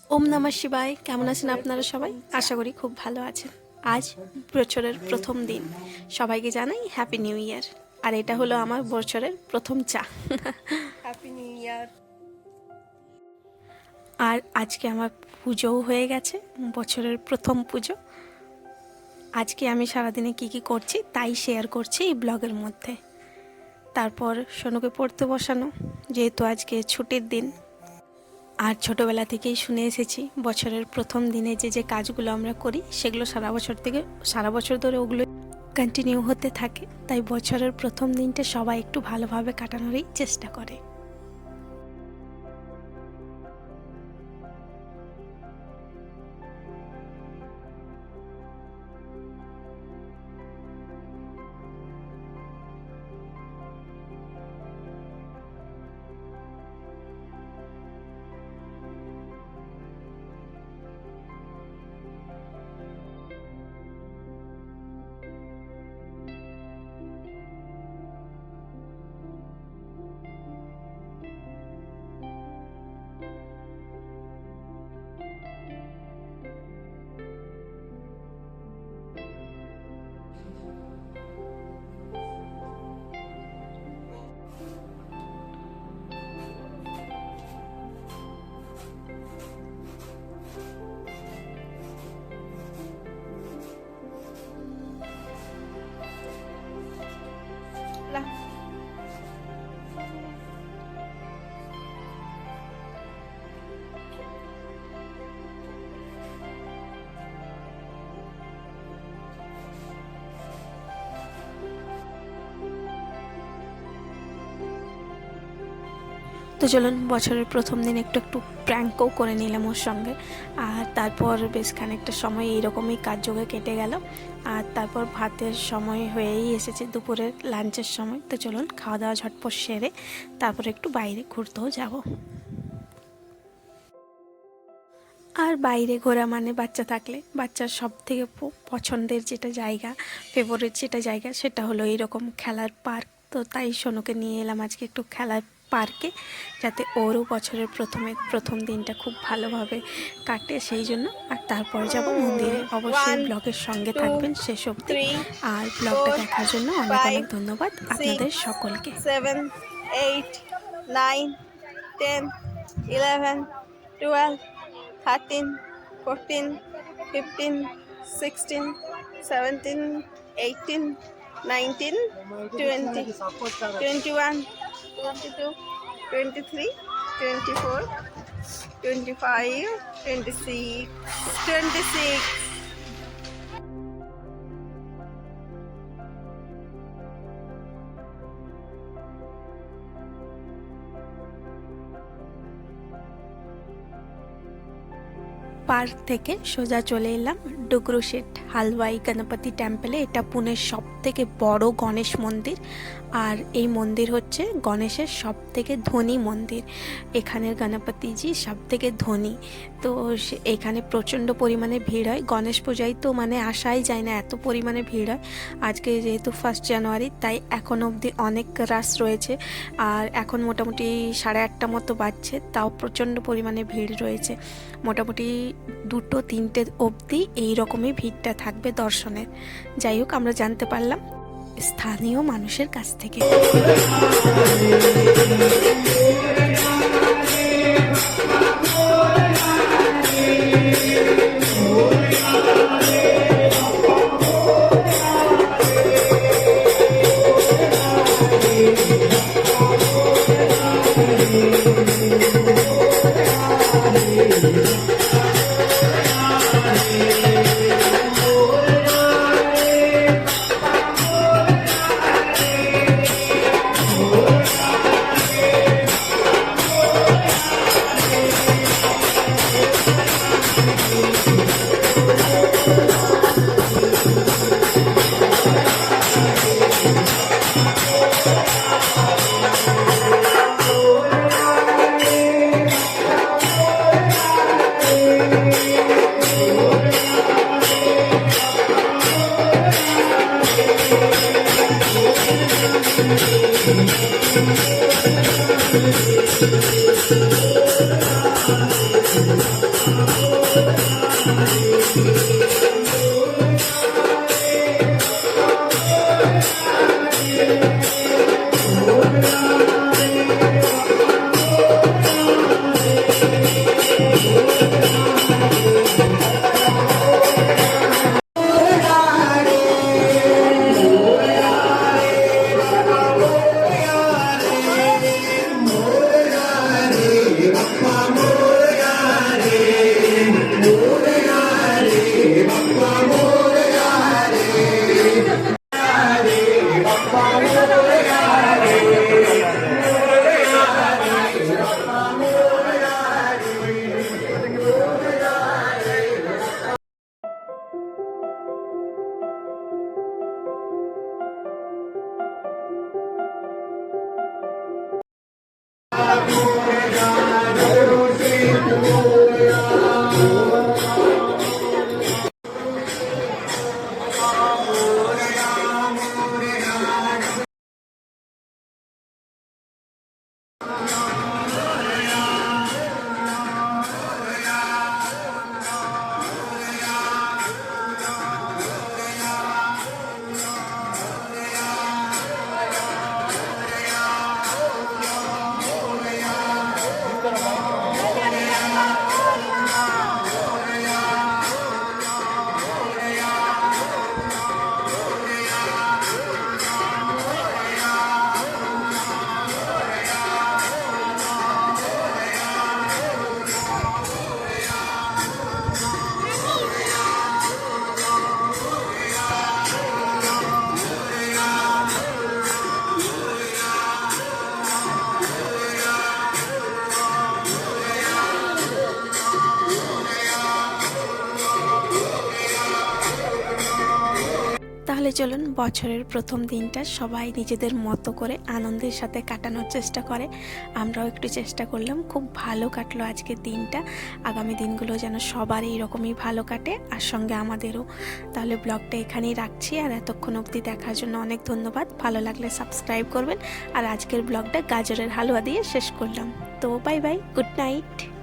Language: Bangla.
ওম নমঃ শিবায়। কেমন আছেন আপনারা সবাই? আশা করি খুব ভালো আছেন। আজ বছরের প্রথম দিন, সবাইকে জানাই হ্যাপি নিউ ইয়ার। আর এটা হলো আমার বছরের প্রথম চা। Happy new year. আর আজকে আমার পুজোও হয়ে গেছে, বছরের প্রথম পুজো। আজকে আমি সারাদিনে কি কি করছি তাই শেয়ার করছি এই ব্লগের মধ্যে। তারপর সোনুকে পড়তে বসানো, যেহেতু আজকে ছুটির দিন। আর ছোটোবেলা থেকেই শুনে এসেছি বছরের প্রথম দিনে যে যে কাজগুলো আমরা করি সেগুলো সারা বছর ধরে ওগুলো কন্টিনিউ হতে থাকে। তাই বছরের প্রথম দিনটা সবাই একটু ভালোভাবে কাটানোরই চেষ্টা করে। তো চলুন বছরের প্রথম দিন একটু একটু প্র্যাঙ্কও করে নিলাম ওর সঙ্গে। আর তারপর বেশ খানিকটা সময় এইরকমই কাজযোগে কেটে গেল। আর তারপর ভাতের সময় হয়েই এসেছে, দুপুরের লাঞ্চের সময়। তো চলুন খাওয়া দাওয়া ঝটপট সেরে তারপর একটু বাইরে ঘুরতেও যাব। আর বাইরে ঘোরা মানে বাচ্চা থাকলে বাচ্চার সব থেকে পছন্দের যেটা জায়গা, ফেভারিট যেটা জায়গা, সেটা হলো এইরকম খেলার পার্ক। তো তাই সোনুকে নিয়ে এলাম আজকে একটু খেলার পার্কে, যাতে ওরও বছরের প্রথম দিনটা খুব ভালোভাবে কাটে সেই জন্য। আর তারপর যাব মন্দিরে। অবশ্যই ব্লগের সঙ্গে থাকবেন শেষ অবধি। আর ব্লগটা দেখার জন্য অনেক অনেক ধন্যবাদ আপনাদের সকলকে। 7, 8, 9, 10, 11, 12, 13, 14, 15, 16, 17, 18, 19, 20, 21, 22, 23, 24, 25, 26, 26. পার্ক থেকে সোজা চলে এলাম ডুগরু শেঠ হালওয়াই গণপতি টেম্পলে। এটা পুনের সব থেকে বড় গণেশ মন্দির। আর এই মন্দির হচ্ছে গণেশের সব থেকে ধনী মন্দির। এখানের গণপতিজি সব থেকে ধনী। তো এখানে প্রচণ্ড পরিমাণে ভিড় হয় গণেশ পূজায়। তো মানে আসাই যায় না, এত পরিমাণে ভিড় হয়। আজকে যেহেতু 1 জানুয়ারি, তাই এখন অবধি অনেক রাশ রয়েছে। আর এখন মোটামুটি 8:30 মতো বাজছে, তাও প্রচণ্ড পরিমাণে ভিড় রয়েছে। মোটামুটি 2-3টে অবধি এইরকমই ভিড়টা থাকবে দর্শনের। যাই হোক, আমরা জানতে পারলাম স্থানীয় মানুষের কাছ থেকে। তাহলে চলুন বছরের প্রথম দিনটা সবাই নিজেদের মতো করে আনন্দের সাথে কাটানোর চেষ্টা করে, আমরাও একটু চেষ্টা করলাম। খুব ভালো কাটলো আজকের দিনটা, আগামী দিনগুলো যেন সবার এইরকমই ভালো কাটে, আর সঙ্গে আমাদেরও। তাহলে ব্লগটা এখানেই রাখছি, আর এতক্ষণ অবধি দেখার জন্য অনেক ধন্যবাদ। ভালো লাগলে সাবস্ক্রাইব করবেন, আর আজকের ব্লগটা গাজরের হালুয়া দিয়ে শেষ করলাম। তো বাই বাই, গুড নাইট।